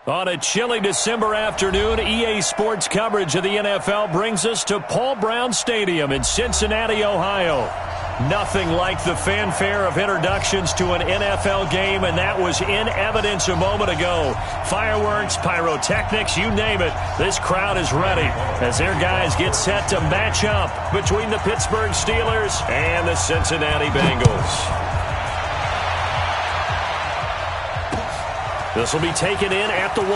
On a chilly December afternoon, EA Sports coverage of the NFL brings us to Paul Brown Stadium in Cincinnati, Ohio. Nothing like the fanfare of introductions to an NFL game, and that was in evidence a moment ago. Fireworks, pyrotechnics, you name it. This crowd is ready as their guys get set to match up between the Pittsburgh Steelers and the Cincinnati Bengals. This will be taken in at the 1.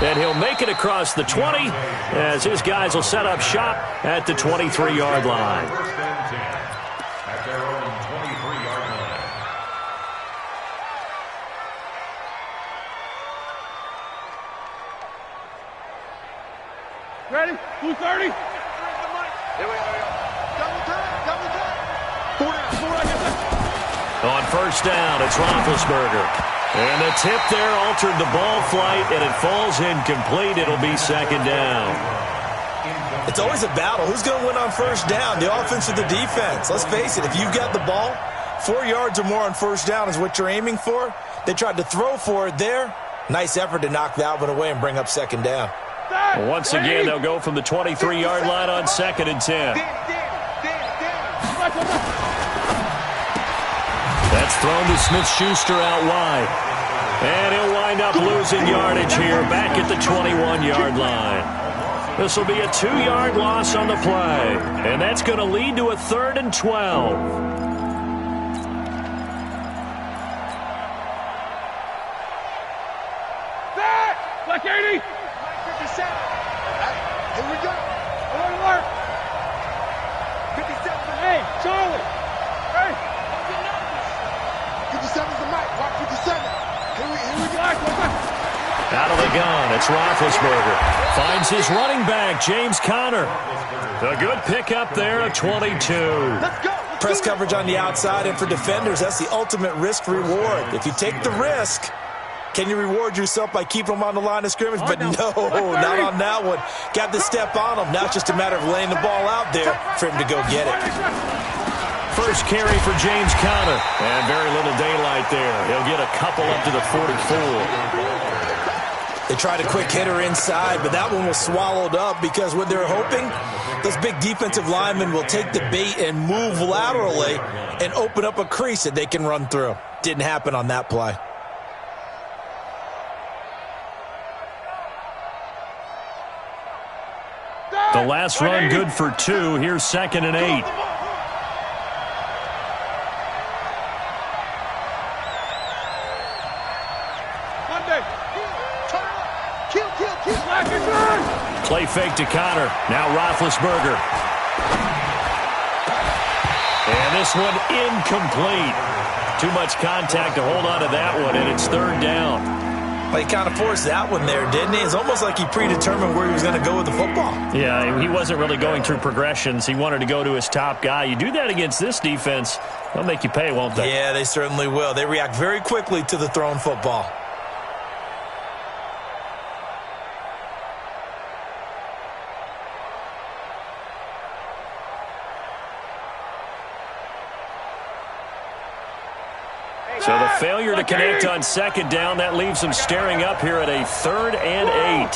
And he'll make it across the 20 as his guys will set up shop at the 23-yard line. At their own 23-yard line. Ready? 230. Here we go. Double time. On first down, it's Roethlisberger. And the tip there altered the ball flight, and it falls incomplete. It'll be second down. It's always a battle. Who's going to win on first down, the offense or the defense? Let's face it, if you've got the ball, 4 yards or more on first down is what you're aiming for. They tried to throw for it there. Nice effort to knock that one away and bring up second down. Well, once again, they'll go from the 23-yard line on 2nd and 10. That's thrown to Smith-Schuster out wide. And he'll wind up losing yardage here back at the 21-yard line. This will be a 2-yard loss on the play. And that's going to lead to a 3rd and 12. Black 80. 57. Here we go. Alert. 57. Hey, Charlie. Hey. 57's the mic. Watch 57. Here we go. Out of the gun, it's Roethlisberger. Finds his running back, James Conner. A good pickup there of 22. Let's go. Press coverage on the outside, and for defenders, that's the ultimate risk-reward. If you take the risk, can you reward yourself by keeping them on the line of scrimmage? But no, not on that one. Got the step on them. Now it's just a matter of laying the ball out there for him to go get it. First carry for James Conner. And very little daylight there. He'll get a couple up to the 44. They tried a quick hitter inside, but that one was swallowed up because what they're hoping, those big defensive linemen will take the bait and move laterally and open up a crease that they can run through. Didn't happen on that play. The last run good for 2. Here's 2nd and 8. Play fake to Conner. Now Roethlisberger. And this one incomplete. Too much contact to hold on to that one, and it's 3rd down. Well, he kind of forced that one there, didn't he? It's almost like he predetermined where he was going to go with the football. Yeah, he wasn't really going through progressions. He wanted to go to his top guy. You do that against this defense, they'll make you pay, won't they? Yeah, they certainly will. They react very quickly to the thrown football. So the failure to connect on 2nd down, that leaves them staring up here at a 3rd and 8.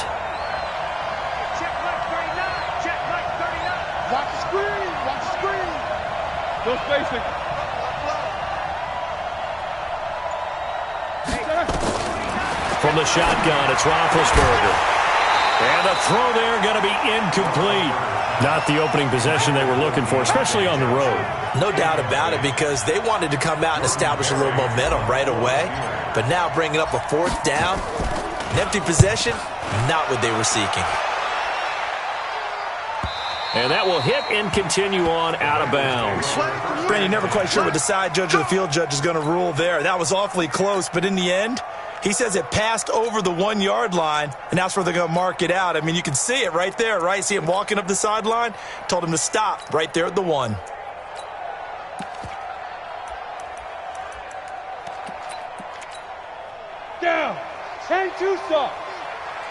Check Mike 39. Check Mike 39. Watch the screen. Watch the screen. No spacing. From the shotgun, it's Roethlisberger. And the throw there going to be incomplete. Not the opening possession they were looking for, especially on the road. No doubt about it, because they wanted to come out and establish a little momentum right away. But now bringing up a 4th down, an empty possession, not what they were seeking. And that will hit and continue on out of bounds. Brandon, you're never quite sure what the side judge or the field judge is going to rule there. That was awfully close, but in the end, he says it passed over the 1-yard line, and that's where they're going to mark it out. I mean, you can see it right there, right? See him walking up the sideline? Told him to stop right there at the 1. Down. Chain 2 stop.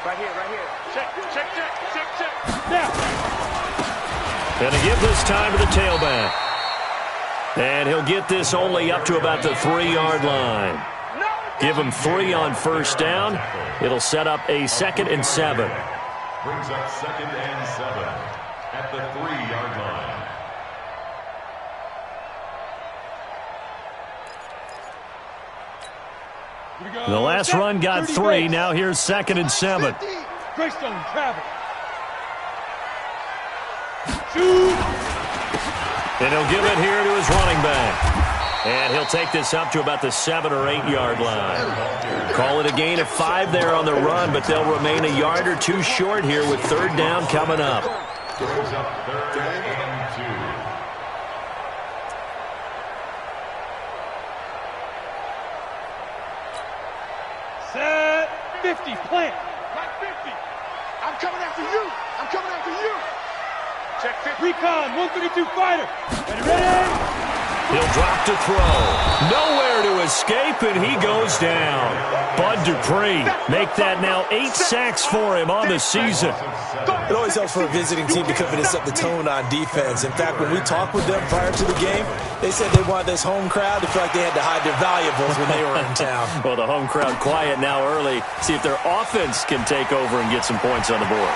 Right here. Check. Now. Going to give this time to the tailback. And he'll get this only up to about the 3-yard line. No Give him 3 on first down. It'll set up a 2nd and 7. Brings up 2nd and 7 at the 3-yard line. The last run got 3. Now here's 2nd and 7. Greystone travel. Shoot. And he'll give it here to his running back. And he'll take this up to about the 7 or 8 yard line. Call it a gain of 5 there on the run, but they'll remain a yard or 2 short here with 3rd down coming up. Brings up 3rd and 2. Set 50, plant. Right 50. I'm coming after you. I'm coming after you. Check 50. Recon, 132 fighter. Ready? He'll drop to throw. Nowhere to escape, and he goes down. Bud Dupree make that now 8 sacks for him on the season. It always helps for a visiting team to come in and set the tone on defense. In fact, when we talked with them prior to the game, they said they wanted this home crowd to feel like they had to hide their valuables when they were in town. Well, the home crowd quiet now early. See if their offense can take over and get some points on the board.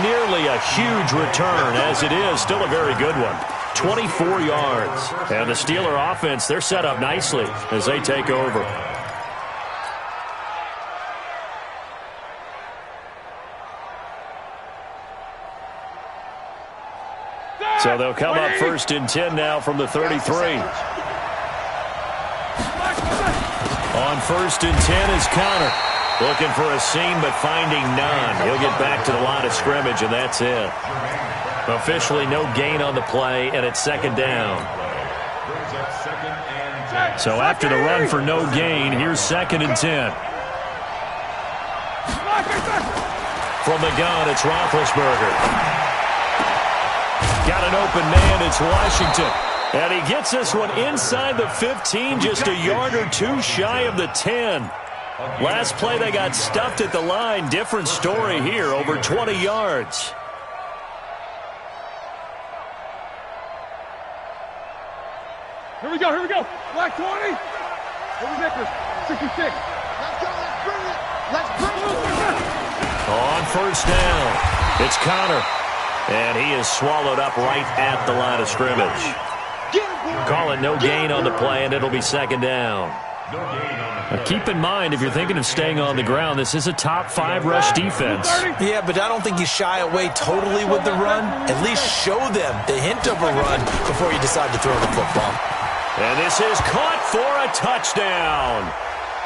Nearly a huge return, as it is still a very good one. 24 yards. And the Steeler offense, they're set up nicely as they take over. So they'll come up 1st and 10 now from the 33. On 1st and 10 is Connor. Looking for a seam, but finding none. He'll get back to the line of scrimmage, and that's it. Officially no gain on the play, and it's 2nd down. So after the run for no gain, here's 2nd and 10. From the gun, it's Roethlisberger. Got an open man, it's Washington. And he gets this one inside the 15, just a yard or 2 shy of the 10. Last play, they got stuffed at the line. Different story here, over 20 yards. Here we go, here we go. Black 20. Over Nicholas, 66. Let's go, let's bring it. Let's bring it. On 1st down, it's Connor. And he is swallowed up right at the line of scrimmage. Call it no gain on the play, and it'll be 2nd down. Now keep in mind, if you're thinking of staying on the ground, this is a top 5 rush defense. Yeah, but I don't think you shy away totally with the run. At least show them the hint of a run before you decide to throw the football. And this is caught for a touchdown.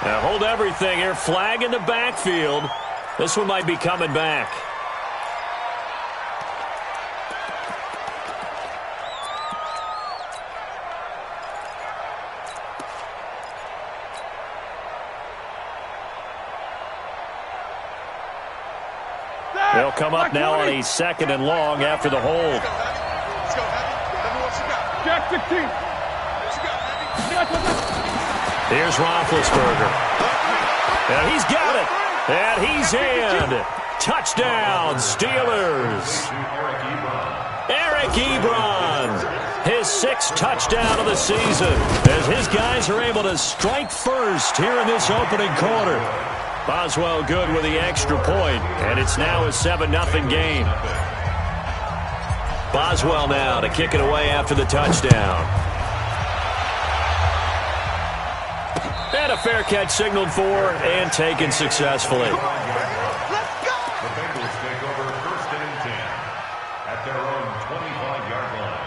Now hold everything here. Flag in the backfield. This one might be coming back. They'll come up now on a 2nd and long after the hold. Let's go, Heavy. Jack 16. Here's Roethlisberger. And he's got it. And he's in. Touchdown, Steelers. Eric Ebron. His 6th touchdown of the season as his guys are able to strike first here in this opening quarter. Boswell good with the extra point, and it's now a 7-0 game. Boswell now to kick it away after the touchdown. And a fair catch signaled for and taken successfully. The Bengals take over 1st and 10 at their own 25-yard line.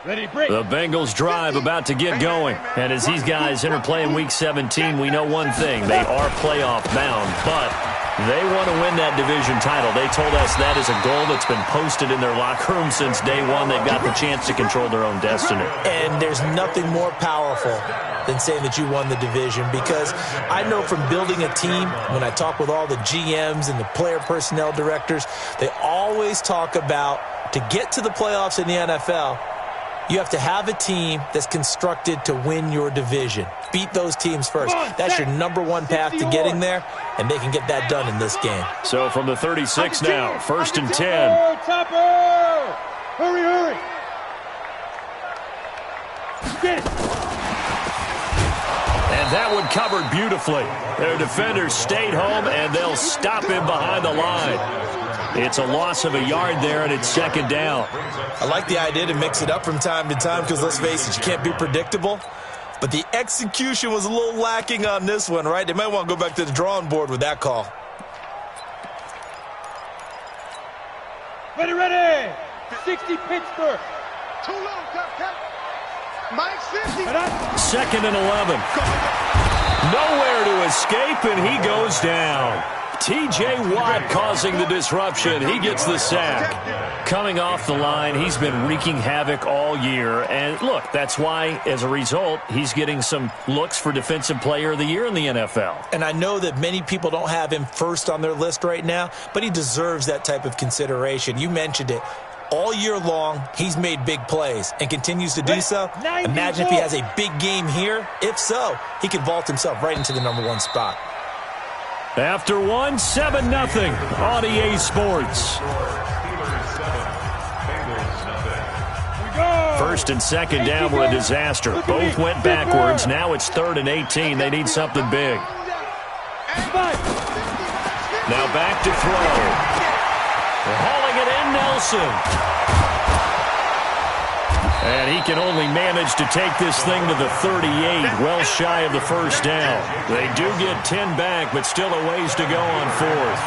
The Bengals drive about to get going. And as these guys interplay in Week 17, we know one thing. They are playoff bound, but they want to win that division title. They told us that is a goal that's been posted in their locker room since day one. They've got the chance to control their own destiny. And there's nothing more powerful than saying that you won the division, because I know from building a team, when I talk with all the GMs and the player personnel directors, they always talk about, to get to the playoffs in the NFL, You have to have a team that's constructed to win your division. Beat those teams first. That's your #1 path to getting there, and they can get that done in this game. So from the 36 now, 1st and 10. Topper! Hurry, hurry! Get it! And that one covered beautifully. Their defenders stayed home, and they'll stop him behind the line. It's a loss of a yard there, and it's 2nd down. I like the idea to mix it up from time to time because, let's face it, you can't be predictable. But the execution was a little lacking on this one, right? They might want to go back to the drawing board with that call. Ready! 60 Pittsburgh! Too long, cut. Mike 50. 2nd and 11. Nowhere to escape, and he goes down. T.J. Watt causing the disruption. He gets the sack. Coming off the line, he's been wreaking havoc all year. And, look, that's why, as a result, he's getting some looks for Defensive Player of the Year in the NFL. And I know that many people don't have him first on their list right now, but he deserves that type of consideration. You mentioned it. All year long, he's made big plays and continues to do so. Imagine if he has a big game here. If so, he can vault himself right into the #1 spot. After 7-0 on EA Sports. 1st and 2nd down were a disaster. Both went backwards. Now it's 3rd and 18. They need something big. Now back to throw. They're hauling it in, Nelson. And he can only manage to take this thing to the 38, well shy of the 1st down. They do get 10 back, but still a ways to go on 4th.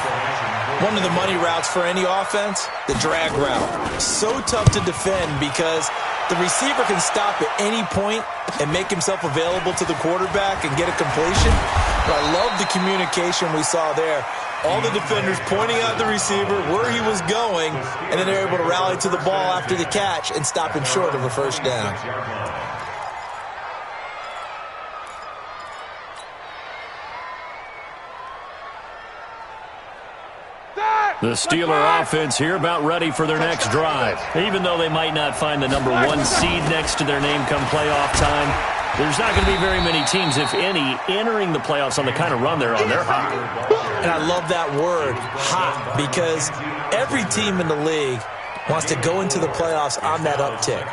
One of the money routes for any offense, the drag route. So tough to defend because the receiver can stop at any point and make himself available to the quarterback and get a completion. But I love the communication we saw there. All the defenders pointing out the receiver, where he was going, and then they're able to rally to the ball after the catch and stop him short of a 1st down. The Steeler offense here about ready for their next drive. Even though they might not find the #1 seed next to their name come playoff time, there's not going to be very many teams, if any, entering the playoffs on the kind of run they're on. They're hot. And I love that word, hot, because every team in the league wants to go into the playoffs on that uptick.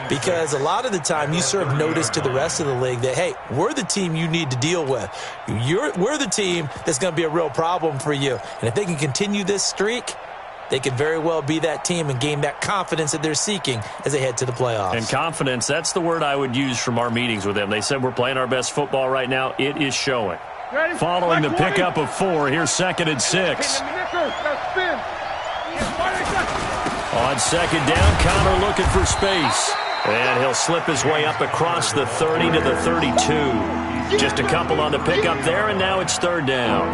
Because a lot of the time you serve notice to the rest of the league that, hey, we're the team you need to deal with. We're the team that's going to be a real problem for you. And if they can continue this streak, they could very well be that team and gain that confidence that they're seeking as they head to the playoffs. And confidence, that's the word I would use from our meetings with them. They said we're playing our best football right now. It is showing. Following the pickup of 4, here's 2nd and 6. On 2nd down, Connor looking for space. And he'll slip his way up across the 30 to the 32. Just a couple on the pickup there, and now it's 3rd down.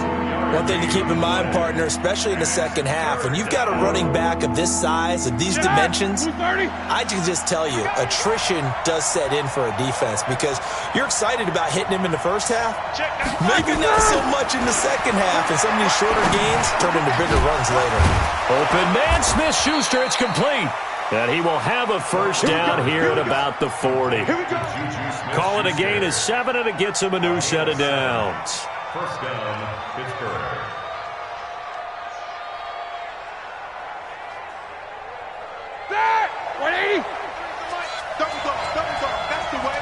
One thing to keep in mind, partner, especially in the second half, when you've got a running back of this size, of these dimensions, I can just tell you, attrition does set in for a defense because you're excited about hitting him in the first half. Maybe not so much in the second half, and some of these shorter gains turn into bigger runs later. Open man, Smith-Schuster, it's complete. And he will have a 1st down here at about the 40. Call it a gain of 7, and it gets him a new set of downs. 1st down, Pittsburgh. Set! 180! Double dog, that's the way.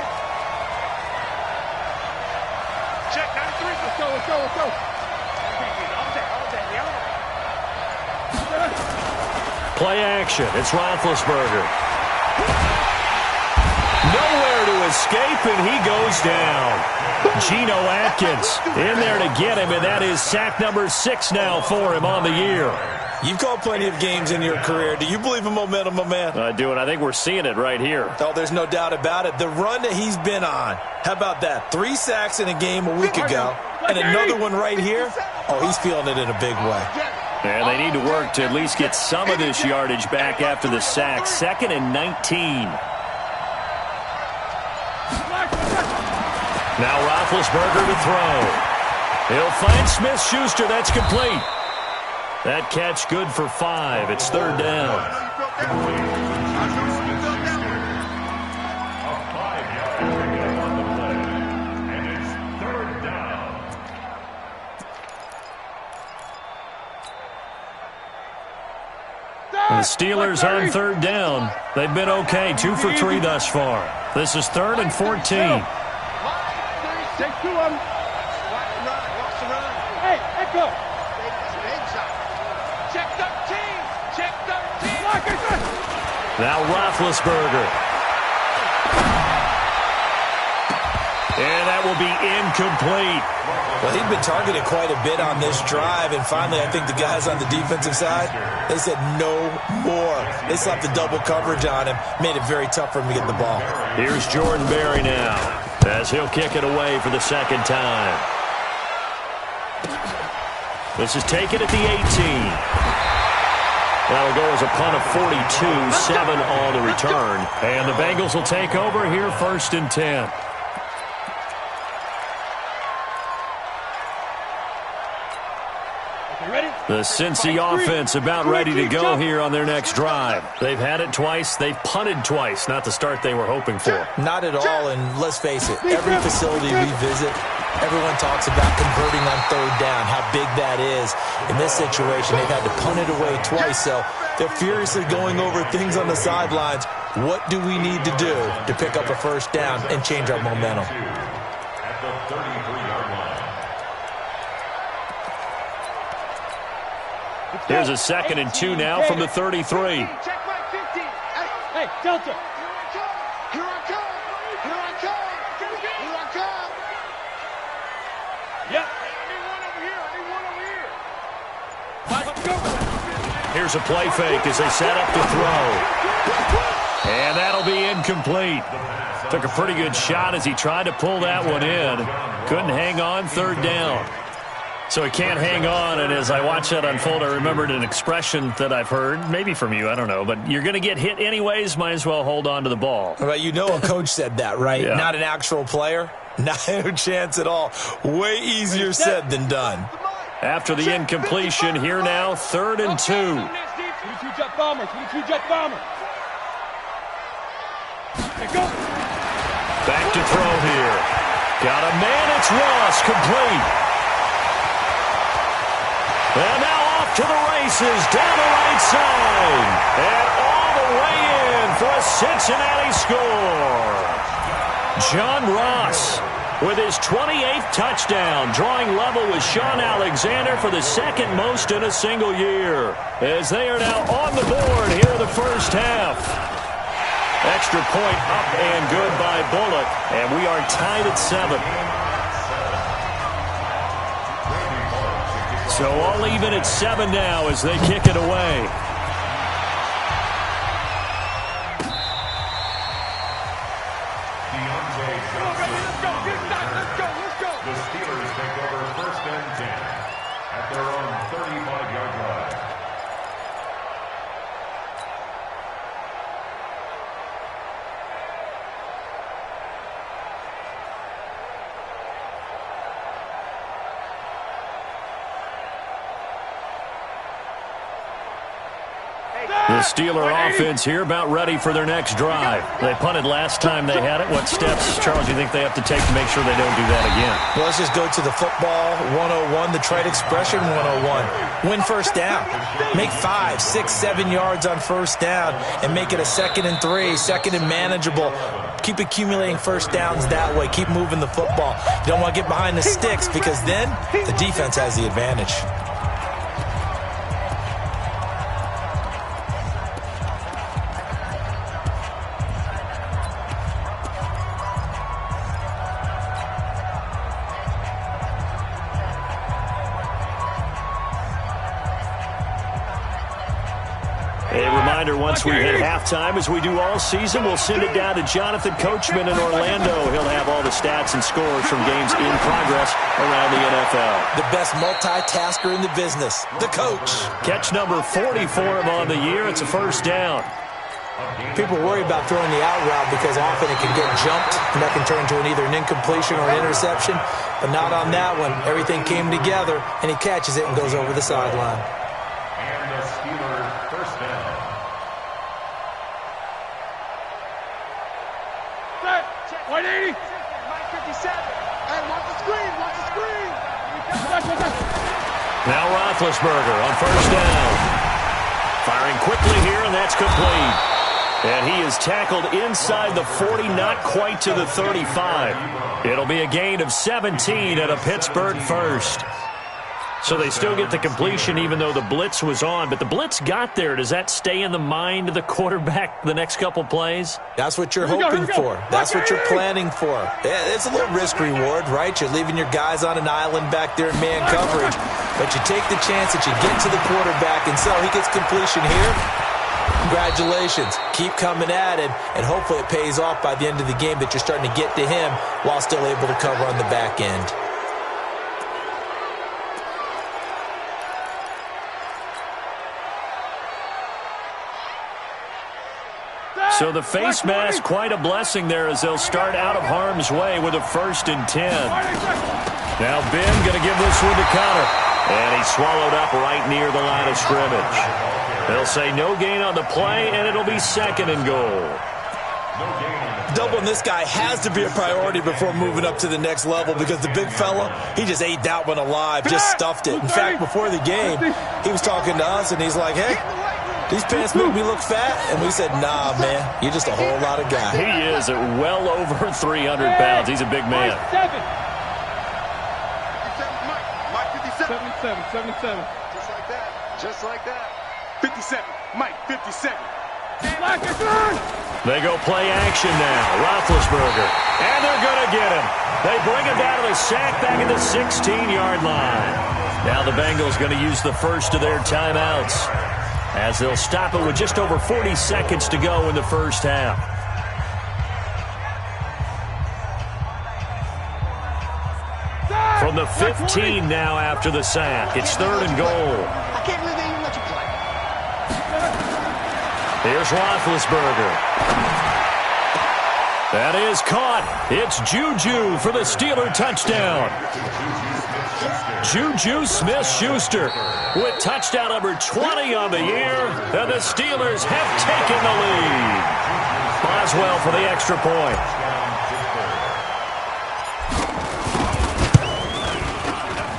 Check 93. Let's go. Play action. It's Roethlisberger. Nowhere to escape, and he goes down. Geno Atkins in there to get him, and that is sack number 6 now for him on the year. You've called plenty of games in your career. Do you believe in momentum, my man? I do, and I think we're seeing it right here. Oh, there's no doubt about it. The run that he's been on. How about that? 3 sacks in a game a week ago, and another one right here. Oh, he's feeling it in a big way. And they need to work to at least get some of this yardage back after the sack. 2nd and 19. Now Roethlisberger to throw. He'll find Smith-Schuster. That's complete. That catch good for 5. It's 3rd down. The Steelers on third down. They've been okay, 2 for 3 thus far. This is 3rd and 14. Take 2 of them. Hey, echo. Check 13. Check 13. Now Roethlisberger. And that will be incomplete. Well, he'd been targeted quite a bit on this drive, and finally I think the guys on the defensive side, they said no more. They slapped the double coverage on him, made it very tough for him to get the ball. Here's Jordan Berry now, as he'll kick it away for the second time. This is taken at the 18. That'll go as a punt of 42, 7 on the return. And the Bengals will take over here, 1st and 10. The Cincy offense about ready to go here on their next drive. They've had it twice. They've punted twice. Not the start they were hoping for. Not at all, and let's face it, every facility we visit, everyone talks about converting on 3rd down, how big that is. In this situation, they've had to punt it away twice, so they're furiously going over things on the sidelines. What do we need to do to pick up a 1st down and change our momentum? At the 33-yard line. Here's a 2nd and 2 now from the 33. Check my 50. Hey, Delta. Here I come. Here I come. Here I come. Yep. Here's a play fake as they set up to throw. And that'll be incomplete. Took a pretty good shot as he tried to pull that one in. Couldn't hang on, 3rd down. So he can't hang on, and as I watch that unfold, I remembered an expression that I've heard, maybe from you, I don't know, but you're going to get hit anyways, might as well hold on to the ball. Well, you know a coach said that, right? Yeah. Not an actual player. No chance at all. Way easier said than done. After the incompletion, here now, 3rd and 2. 22 jet bomber. 22 jet bomber. Go. Back to throw here. Got a man, it's Ross, complete. And now off to the races, down the right side. And all the way in for a Cincinnati score. John Ross with his 28th touchdown, drawing level with Sean Alexander for the 2nd most in a single year. As they are now on the board here in the 1st half. Extra point up and good by Bullock. And we are tied at 7. So all even at 7 now as they kick it away. The Steelers take over 1st and 10 at their own 35-yard line. The Steeler offense here about ready for their next drive. They punted last time they had it. What steps, Charles, do you think they have to take to make sure they don't do that again? Well, let's just go to the football 101, the trade expression 101. Win 1st down. Make 5, 6, 7 yards on 1st down and make it a 2nd and 3, 2nd and manageable. Keep accumulating 1st downs that way. Keep moving the football. You don't want to get behind the sticks because then the defense has the advantage. Once we hit halftime, as we do all season, we'll send it down to Jonathan Coachman in Orlando. He'll have all the stats and scores from games in progress around the NFL. The best multitasker in the business, the coach. Catch number 40 for him on the year. It's a 1st down. People worry about throwing the out route because often it can get jumped, and that can turn into either an incompletion or an interception, but not on that one. Everything came together, and he catches it and goes over the sideline. And the Steelers 1st down. 180. 57. Hey, watch the screen. Watch the screen. Now Roethlisberger on 1st down. Firing quickly here, and that's complete. And he is tackled inside the 40, not quite to the 35. It'll be a gain of 17 at a Pittsburgh first. So they still get the completion even though the blitz was on. But the blitz got there. Does that stay in the mind of the quarterback the next couple plays? That's what you're hoping for. That's what you're planning for. Yeah, it's a little risk-reward, right? You're leaving your guys on an island back there in man coverage. But you take the chance that you get to the quarterback, and so he gets completion here. Congratulations. Keep coming at him, and hopefully it pays off by the end of the game that you're starting to get to him while still able to cover on the back end. So the face mask, quite a blessing there as they'll start out of harm's way with a 1st and 10. Now Ben going to give this one to Connor. And he's swallowed up right near the line of scrimmage. They'll say no gain on the play, and it'll be 2nd and goal. Doubling this guy has to be a priority before moving up to the next level because the big fella, he just ate that one alive, just stuffed it. In fact, before the game, he was talking to us, and he's like, hey, these pants make me look fat. And we said, nah, man, you're just a whole lot of guy. He is at well over 300 pounds. He's a big man. 77. Just like that. 57. Mike, 57. They go play action now. Roethlisberger. And they're going to get him. They bring him down to the sack back at the 16-yard line. Now the Bengals going to use the first of their timeouts as they'll stop it with just over 40 seconds to go in the first half. From the 15 now after the sack. It's 3rd and goal. I can't believe they even let you play. Here's Roethlisberger. That is caught. It's Juju for the Steeler touchdown. Juju Smith-Schuster with touchdown number 20 on the year. And the Steelers have taken the lead. Boswell for the extra point.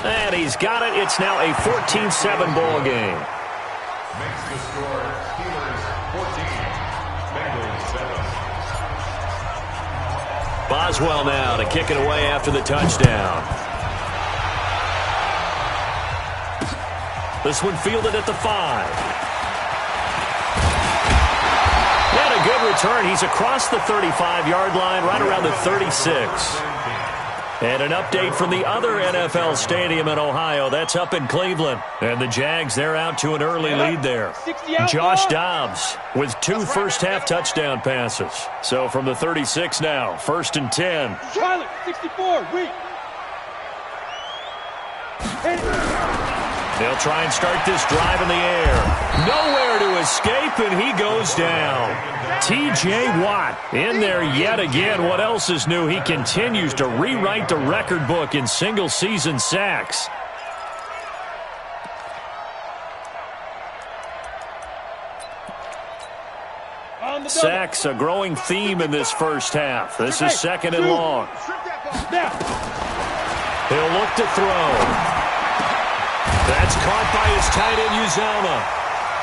And he's got it. It's now a 14-7 ball game. Makes the score Steelers 14, Bengals 7. Boswell now to kick it away after the touchdown. This one fielded at the 5. And a good return. He's across the 35-yard line, right around the 36. And an update from the other NFL stadium in Ohio. That's up in Cleveland. And the Jags, they're out to an early lead there. Josh Dobbs with 2 first-half touchdown passes. So from the 36 now, 1st and 10. Charlotte, 64, wait. They'll try and start this drive in the air. Nowhere to escape, and he goes down. T.J. Watt in there yet again. What else is new? He continues to rewrite the record book in single-season sacks. Sacks, a growing theme in this first half. This is 2nd and long. He'll look to throw. That's caught by his tight end, Uzomah.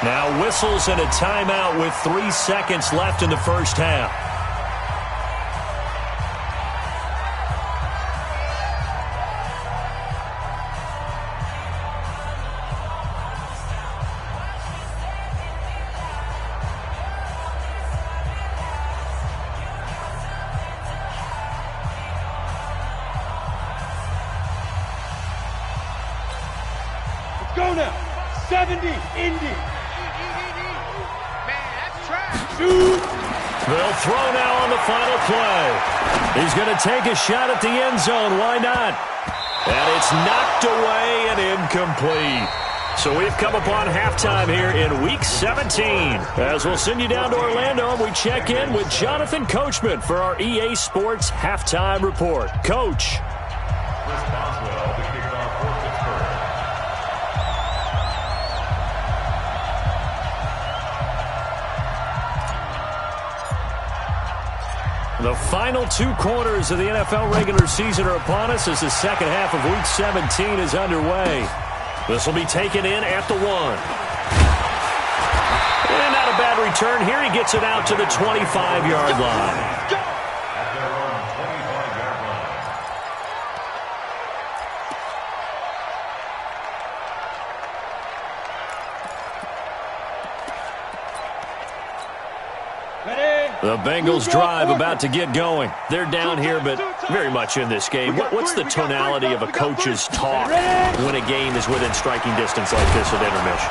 Now whistles and a timeout with 3 seconds left in the first half. Go now. 70, Indy. Man, that's trash. Shoot. They'll throw now on the final play. He's going to take a shot at the end zone. Why not? And it's knocked away and incomplete. So we've come upon halftime here in Week 17. As we'll send you down to Orlando, and we check in with Jonathan Coachman for our EA Sports Halftime Report. Coach. Chris Boswell, the kickoff for Pittsburgh. The final 2 quarters of the NFL regular season are upon us as the second half of Week 17 is underway. This will be taken in at the 1. return here. He gets it out to the 25-yard line. The Bengals drive about to get going. They're down here, but very much in this game. What's the tonality of a coach's talk when a game is within striking distance like this at intermission?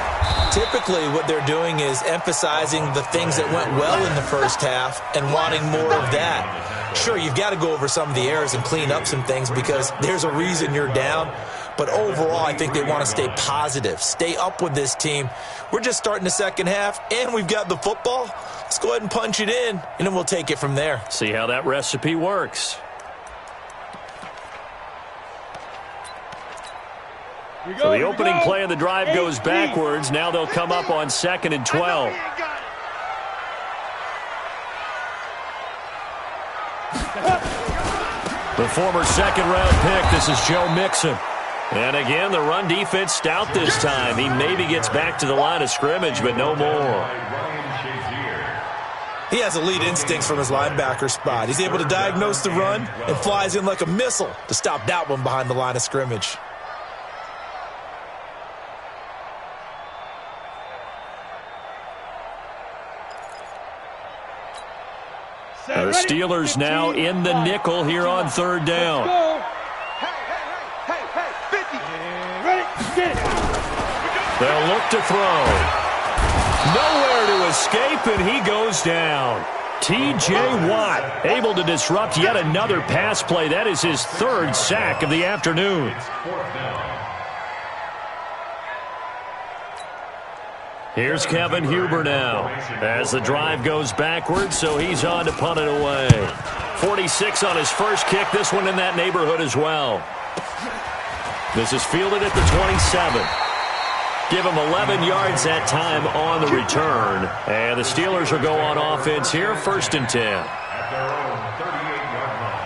Typically, what they're doing is emphasizing the things that went well in the first half and wanting more of that. Sure, you've got to go over some of the errors and clean up some things because there's a reason you're down. But overall, I think they want to stay positive, stay up with this team. We're just starting the second half, and we've got the football. Let's go ahead and punch it in, and then we'll take it from there. See how that recipe works. So the opening play of the drive goes backwards. Now they'll come up on 2nd and 12. The former second-round pick, this is Joe Mixon. And again, the run defense stout this time. He maybe gets back to the line of scrimmage, but no more. He has elite instincts from his linebacker spot. He's able to diagnose the run and flies in like a missile to stop that one behind the line of scrimmage. The Steelers now in the nickel here on 3rd down. They'll look to throw. Nowhere to escape, and he goes down. T.J. Watt able to disrupt yet another pass play. That is his 3rd sack of the afternoon. Here's Kevin Huber now as the drive goes backwards, so he's on to punt it away. 46 on his first kick, this one in that neighborhood as well. This is fielded at the 27. Give him 11 yards that time on the return. And the Steelers will go on offense here, 1st and 10. At their own 38-yard line.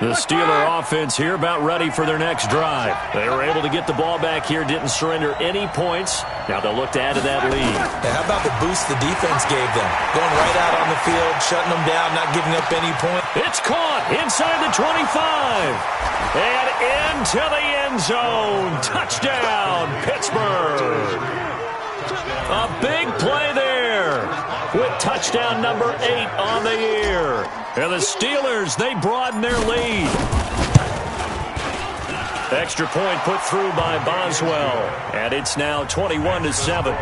The Steeler offense here about ready for their next drive. They were able to get the ball back here, didn't surrender any points. Now they'll look to add to that lead. Yeah, how about the boost the defense gave them? Going right out on the field, shutting them down, not giving up any points. It's caught inside the 25. And into the end zone. Touchdown, Pittsburgh. A big play there with touchdown number 8 on the year. And the Steelers, they broaden their lead. Extra point put through by Boswell. And it's now 21-7.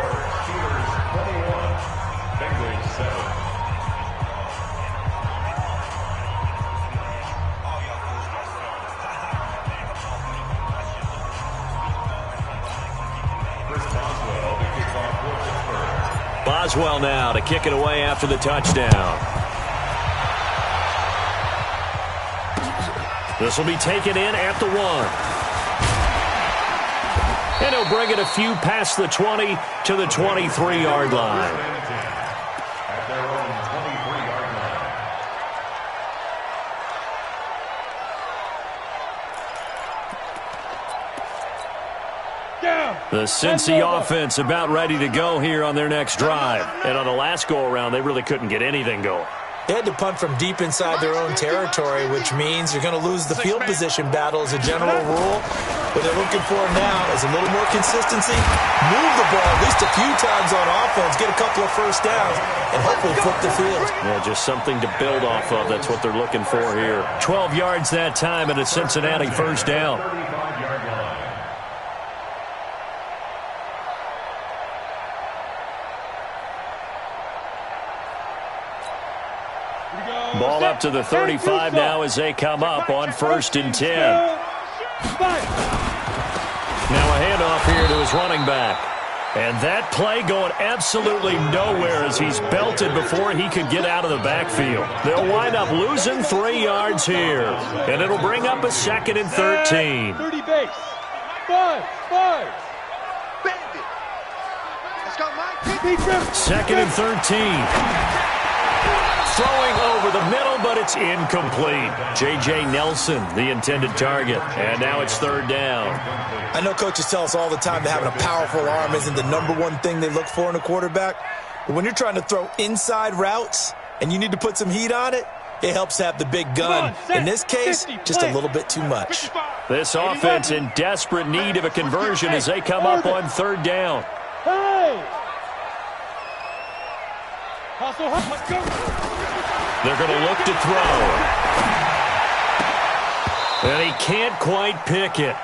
Boswell now to kick it away after the touchdown. This will be taken in at the 1. And he'll bring it a few past the 20 to the 23-yard line. At their own 23-yard line. The Cincy offense about ready to go here on their next drive. And on the last go-around, they really couldn't get anything going. They had to punt from deep inside their own territory, which means you're going to lose the field position battle as a general rule. What they're looking for now is a little more consistency, move the ball at least a few times on offense, get a couple of first downs, and hopefully flip the field. Yeah, just something to build off of. That's what they're looking for here. 12 yards that time and a Cincinnati first down. 35-yard line. Ball up to the 35 now as they come up on 1st and 10. Now a handoff here to his running back. And that play going absolutely nowhere as he's belted before he could get out of the backfield. They'll wind up losing 3 yards here. And it'll bring up a 2nd and 13. 30 base. Five. Bend it. Let's go, Mike. Second and 13. Throwing over the middle, but it's incomplete. J.J. Nelson, the intended target. And now it's third down. I know coaches tell us all the time that having a powerful arm isn't the number one thing they look for in a quarterback. But when you're trying to throw inside routes and you need to put some heat on it, it helps to have the big gun. In this case, just a little bit too much. This offense in desperate need of a conversion as they come up on third down. They're going to look to throw. And he can't quite pick it.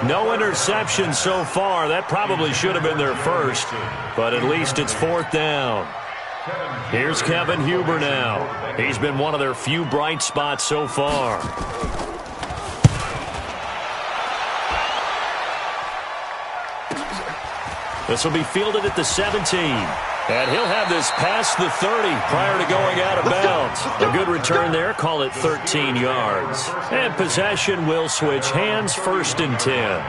No interception so far. That probably should have been their first. But at least it's fourth down. Here's Kevin Huber now. He's been one of their few bright spots so far. This will be fielded at the 17. And he'll have this past the 30 prior to going out of bounds. A good return there. Call it 13 yards. And possession will switch hands, first and 10.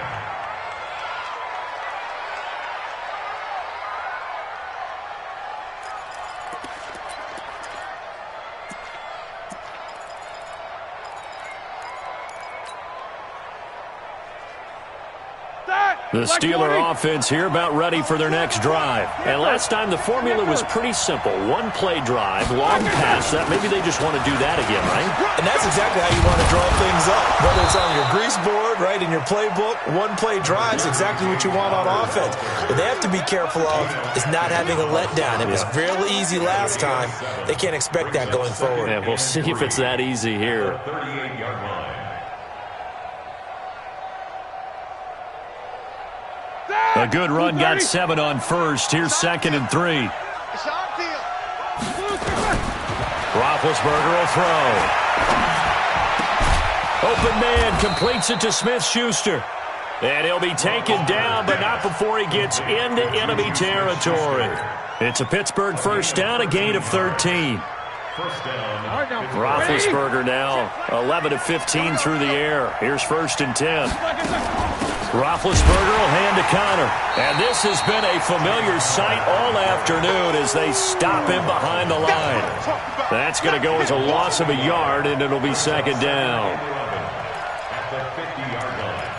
The Steeler offense here about ready for their next drive. And last time the formula was pretty simple. One play drive, long pass. That maybe they just want to do that again, right? And that's exactly how you want to draw things up. Whether it's on your grease board, right, in your playbook, one play drive is exactly what you want on offense. What they have to be careful of is not having a letdown. It was real easy last time. They can't expect that going forward. Yeah, we'll see if it's that easy here. 38-yard line. A good run got 7 on first. Here's second and 3. It's our deal. Roethlisberger will throw. Open man completes it to Smith-Schuster. And he'll be taken down, but not before he gets into enemy territory. It's a Pittsburgh first down, a gain of 13. Roethlisberger now 11 of 15 through the air. Here's first and 10. Roethlisberger will hand to Connor. And this has been a familiar sight all afternoon as they stop him behind the line. That's going to go as a loss of a yard, and it'll be second down. At the 50-yard line.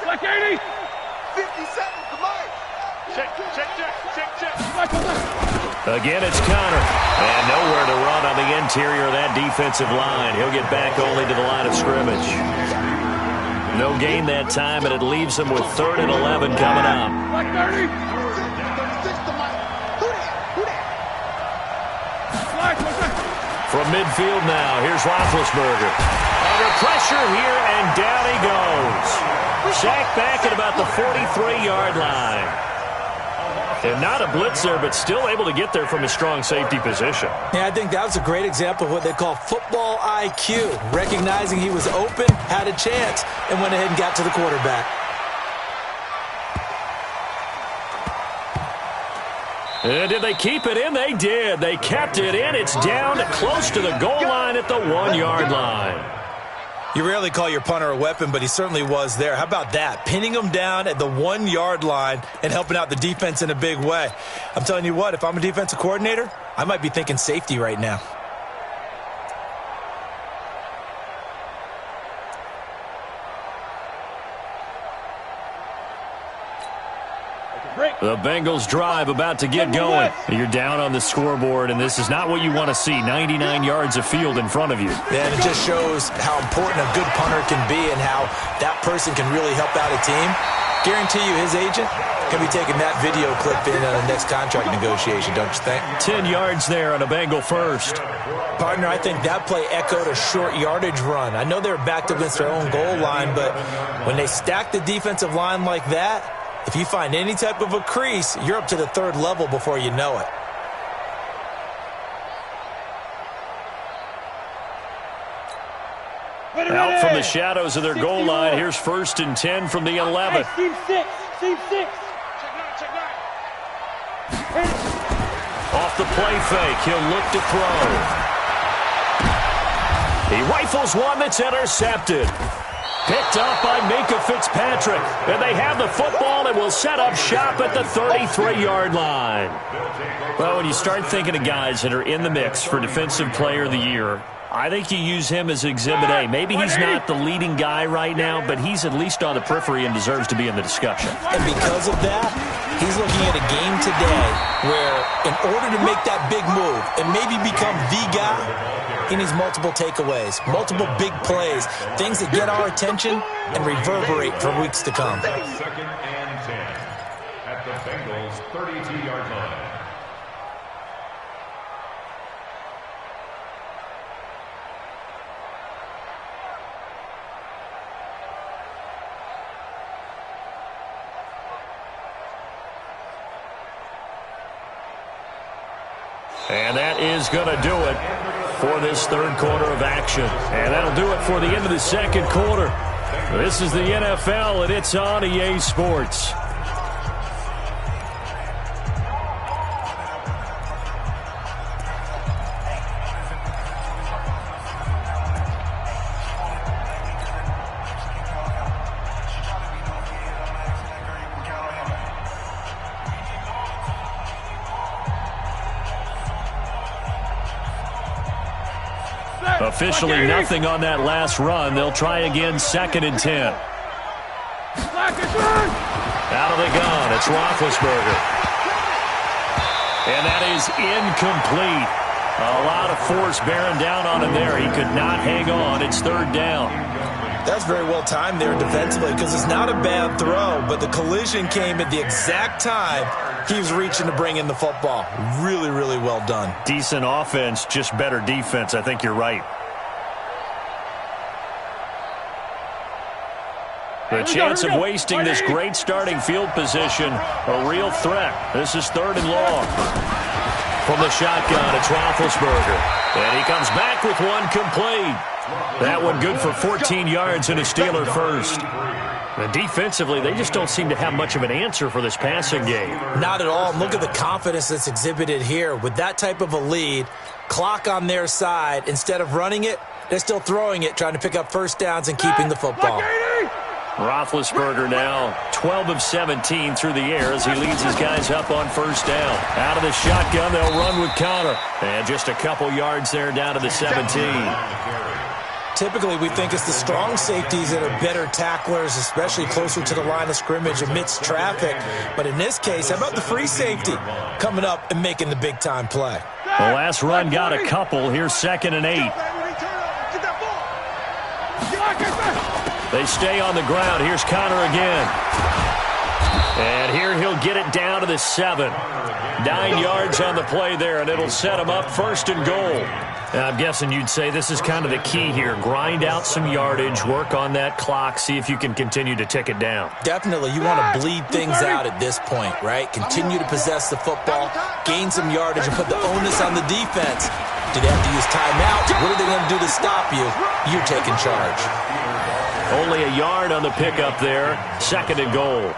Like 80. 50 seconds to Mike. Check. Again, it's Connor. And nowhere to run on the interior of that defensive line. He'll get back only to the line of scrimmage. No gain that time, and it leaves him with 3rd and 11 coming up. Like 30. 36 to Mike. Who that? From midfield now, here's Roethlisberger. Under pressure here, and down he goes. Sacked back at about the 43-yard line. And not a blitzer, but still able to get there from a strong safety position. Yeah, I think that was a great example of what they call football IQ. Recognizing he was open, had a chance, and went ahead and got to the quarterback. And did they keep it in? They did. They kept it in. It's down close to the goal line at the 1-yard line. You rarely call your punter a weapon, but he certainly was there. How about that? Pinning him down at the 1-yard line and helping out the defense in a big way. I'm telling you what, if I'm a defensive coordinator, I might be thinking safety right now. The Bengals drive about to get going. You're down on the scoreboard, and this is not what you want to see. 99 yards of field in front of you. Yeah, and it just shows how important a good punter can be and how that person can really help out a team. Guarantee you his agent can be taking that video clip in on the next contract negotiation, don't you think? 10 yards there on a Bengal first. Partner, I think that play echoed a short yardage run. I know they were backed against their own goal line, but when they stack the defensive line like that, if you find any type of a crease, you're up to the 3rd level before you know it. Out from the shadows of their goal line, here's first and 10 from the 11. Team 6. the play fake. He'll look to throw. He rifles one that's intercepted. Picked up by Minka Fitzpatrick. And they have the football and will set up shop at the 33-yard line. Well, when you start thinking of guys that are in the mix for Defensive Player of the Year, I think you use him as Exhibit A. Maybe he's not the leading guy right now, but he's at least on the periphery and deserves to be in the discussion. And because of that, he's looking at a game today where in order to make that big move and maybe become the guy, he needs multiple takeaways, multiple big plays, things that get our attention and reverberate for weeks to come. 2nd and 10 at the Bengals' 32-yard line. And that is going to do it for this third quarter of action. And that'll do it for the end of the second quarter. This is the NFL, and it's on EA Sports. Officially nothing on that last run. They'll try again, 2nd and 10. Out of the gun, it's Roethlisberger. And that is incomplete. A lot of force bearing down on him there. He could not hang on. It's 3rd down. That's very well timed there defensively because it's not a bad throw, but the collision came at the exact time he was reaching to bring in the football. Really, really well done. Decent offense, just better defense. I think you're right. The chance of wasting this great starting field position, a real threat. This is 3rd and long. From the shotgun, it's Roethlisberger. And he comes back with one complete. That one good for 14 yards and a Steeler first. And defensively, they just don't seem to have much of an answer for this passing game. Not at all. Look at the confidence that's exhibited here. With that type of a lead, clock on their side, instead of running it, they're still throwing it, trying to pick up first downs and keeping the football. Roethlisberger now 12 of 17 through the air as he leads his guys up on first down. Out of the shotgun, they'll run with Connor. And just a couple yards there down to the 17. Typically, we think it's the strong safeties that are better tacklers, especially closer to the line of scrimmage amidst traffic. But in this case, how about the free safety coming up and making the big-time play? The last run got a couple. Here's 2nd and 8. They stay on the ground. Here's Connor again. And here he'll get it down to the 7. 9 yards on the play there, and it'll set him up 1st and goal. I'm guessing you'd say this is kind of the key here. Grind out some yardage, work on that clock, see if you can continue to tick it down. Definitely. You want to bleed things out at this point, right? Continue to possess the football, gain some yardage, and put the onus on the defense. Do they have to use timeout? What are they going to do to stop you? You're taking charge. Only a yard on the pickup there. 2nd and goal.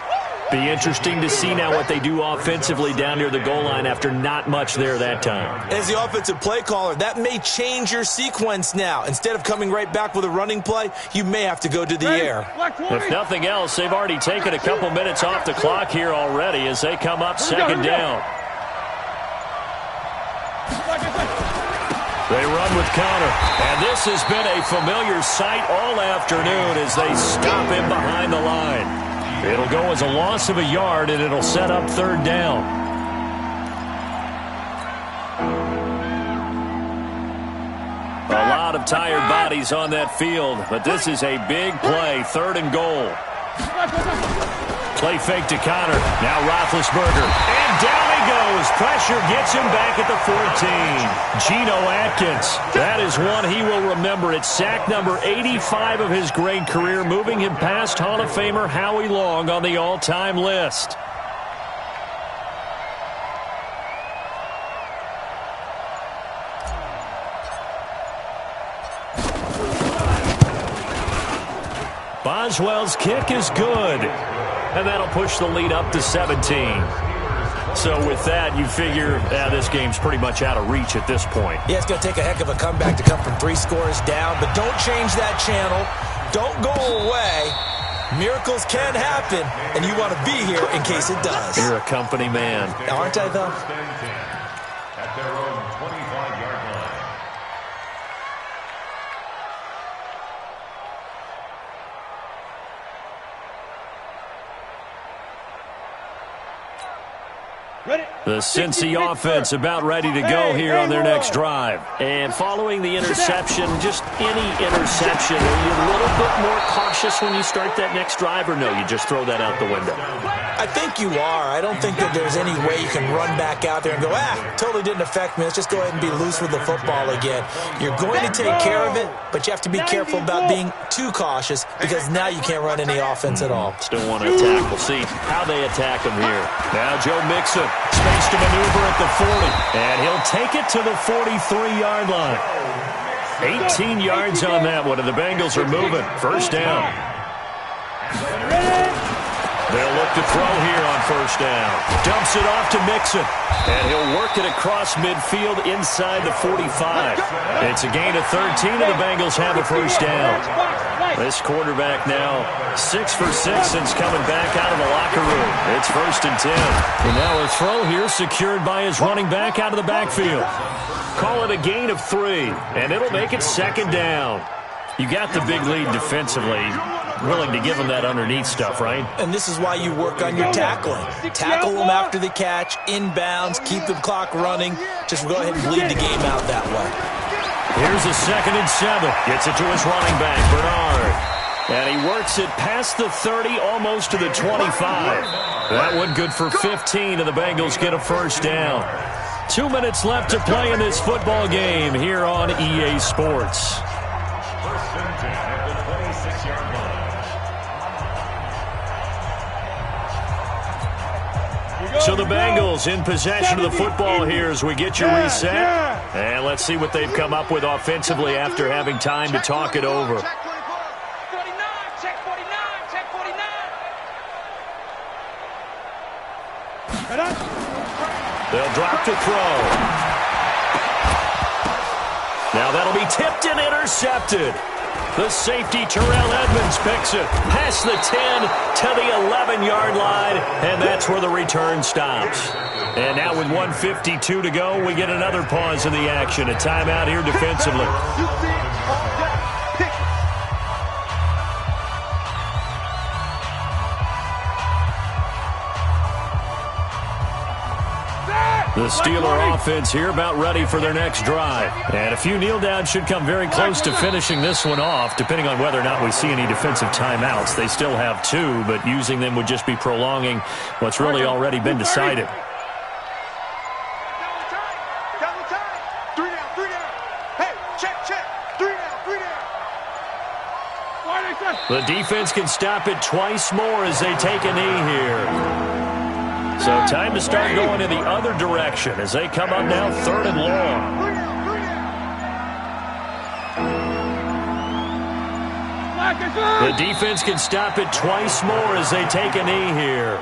Be interesting to see now what they do offensively down near the goal line after not much there that time. As the offensive play caller, that may change your sequence now. Instead of coming right back with a running play, you may have to go to the air. If nothing else, they've already taken a couple minutes off the clock here already as they come up 2nd down. They run with Connor. And this has been a familiar sight all afternoon as they stop him behind the line. It'll go as a loss of a yard, and it'll set up 3rd down. A lot of tired bodies on that field, but this is a big play, 3rd and goal. Play fake to Connor. Now Roethlisberger. And down he goes. Pressure gets him back at the 14. Geno Atkins. That is one he will remember. It's sack number 85 of his great career, moving him past Hall of Famer Howie Long on the all-time list. Boswell's kick is good. And that'll push the lead up to 17. So with that, you figure this game's pretty much out of reach at this point. Yeah, it's going to take a heck of a comeback to come from 3 scores down, but don't change that channel. Don't go away. Miracles can happen, and you want to be here in case it does. You're a company man. Aren't I, though? First and 10 at their own 25-yard line. The Cincy offense about ready to go here on their next drive. And following the interception, just any interception, are you a little bit more cautious when you start that next drive, or no, you just throw that out the window? I think you are. I don't think that there's any way you can run back out there and go, totally didn't affect me. Let's just go ahead and be loose with the football again. You're going to take care of it, but you have to be careful about being too cautious because now you can't run any offense at all. Still want to attack. We'll see how they attack him here. Now Joe Mixon, space to maneuver at the 40, and he'll take it to the 43-yard line. 18 yards on that one, and the Bengals are moving. First down. They'll look to throw here on first down. Dumps it off to Mixon, and he'll work it across midfield inside the 45. It's a gain of 13, and the Bengals have a first down. This quarterback now 6 for 6 since coming back out of the locker room. It's first and 10. And now a throw here secured by his running back out of the backfield. Call it a gain of 3, and it'll make it second down. You got the big lead defensively. Willing to give them that underneath stuff, right? And this is why you work on your tackling. Tackle them after the catch, inbounds, keep the clock running. Just go ahead and bleed the game out that way. Here's a 2nd and 7. Gets it to his running back, Bernard. And he works it past the 30, almost to the 25. That one good for 15, and the Bengals get a first down. 2 minutes left to play in this football game here on EA Sports. First and 10 at the 26-yard line. So the Bengals in possession of the football here as we get you reset. And let's see what they've come up with offensively after having time to talk it over. Check 49, check 49, check 49. They'll drop to throw. Now that'll be tipped and intercepted. The safety, Terrell Edmonds, picks it past the 10 to the 11-yard line, and that's where the return stops. And now with 1:52 to go, we get another pause in the action. A timeout here defensively. The Steeler offense here about ready for their next drive. And a few kneel downs should come very close to finishing this one off, depending on whether or not we see any defensive timeouts. They still have 2, but using them would just be prolonging what's really already been decided. Double time. 3 down, 3 down. Hey, check, 3 down. The defense can stop it twice more as they take a knee here. So time to start going in the other direction as they come up now 3rd and long. The defense can stop it twice more as they take a knee here.